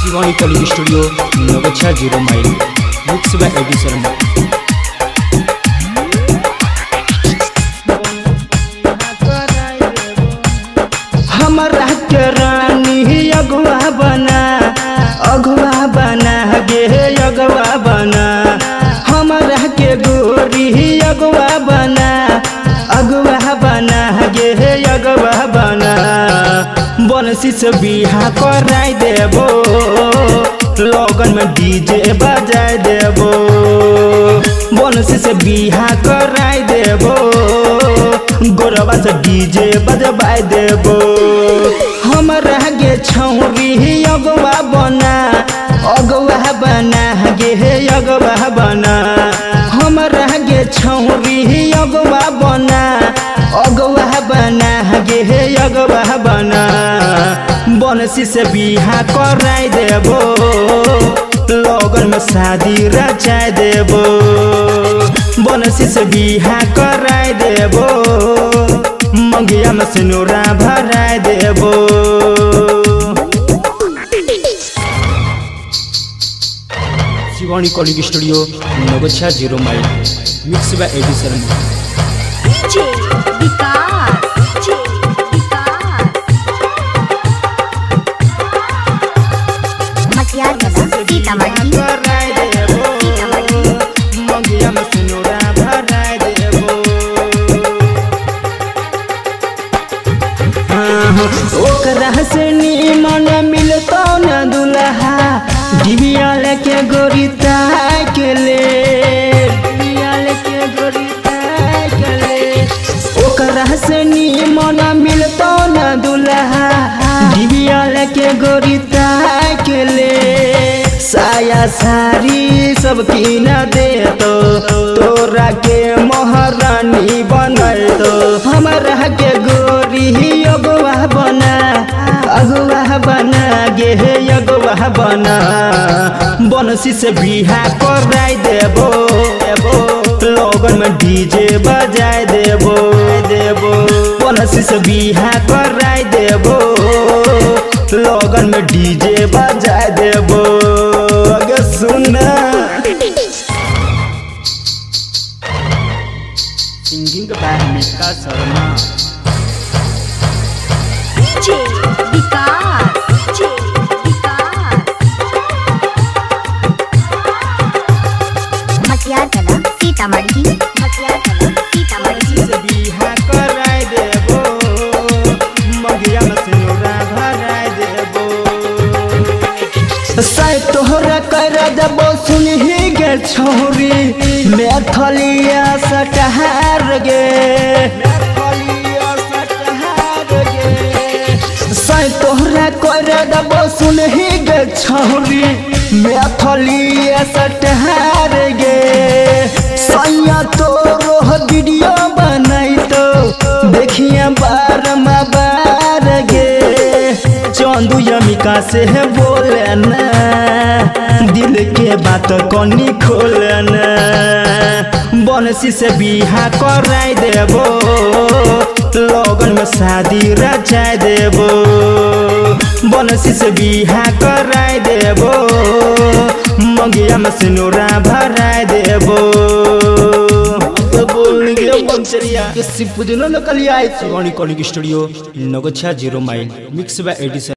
Shivani calling studio नगछा 0 माइल mix by एडी शर्मा। हमरा के रानी अगुआ बना गे अगुआ बना, हमरा के गोरी अगुआ बना गे अगुआ बना। बनसी से बिहा कराई देबो, लगन में डीजे बजाए देबो। बनसी से बिहा कराई देबो, गोरबा से डीजे बजबाई देबो। हमरा गे छौरी अगुआ बना गे अगुआ बना, हमरा गे छौरी अगुआ बना गे अगुआ बना। बनसी से बिहा कराई देबो, लगन में शादी रचाई देबो। बनसी से बिहा कराई देबो, मंगिया में सिनुरा भराई देबो। शिवानी कॉलिंग स्टूडियो नगछा 0 माइल मिक्स बाय एडी शर्मा। ओकरा से निमन मिलतो न दुल्हा, डिबिया लेके गोरी के ले, ओकरा से निमन मिलतो न दुल्हा, डिबिया लेके गोरी के ले। साया साड़ी सब कीन देतो, तोरा के महारानी बनैतो। हमरा के गोरी अगुआ बना गे अगुआ बना। बनसी से बिहा कराई देबो, लगन में डीजे बजाए देबो। बनसी से बिहा कराई देबो, लगन में डीजे बजाए देबो। अगर सुनना सिंगिंग बाय मिका शर्मा। बिहा कराई देबो, मंगिया में सिनुरा भराई देबो। साय तोहरा कर देबो, सुनही गे छौरी मैथलिया सटहार गे। साय तोहरा कर देबो, सुनही गे छौरी मैथलिया सटहार गे। सैया तोरो वीडियो बनाई तो देखिए बार गे। चंदू यमिका से बोले ना, दिल के बात कनी खोले ना। बनसी से बिहा कराई देबो, लगन में शादी रचाई देबो। बनसी से बिहा कराई देबो, मंगिया में सिनुरा भराई देबो। शिवानी कॉलिंग स्टूडियो नगछा 0 माइल मिक्स बाय एडी शर्मा।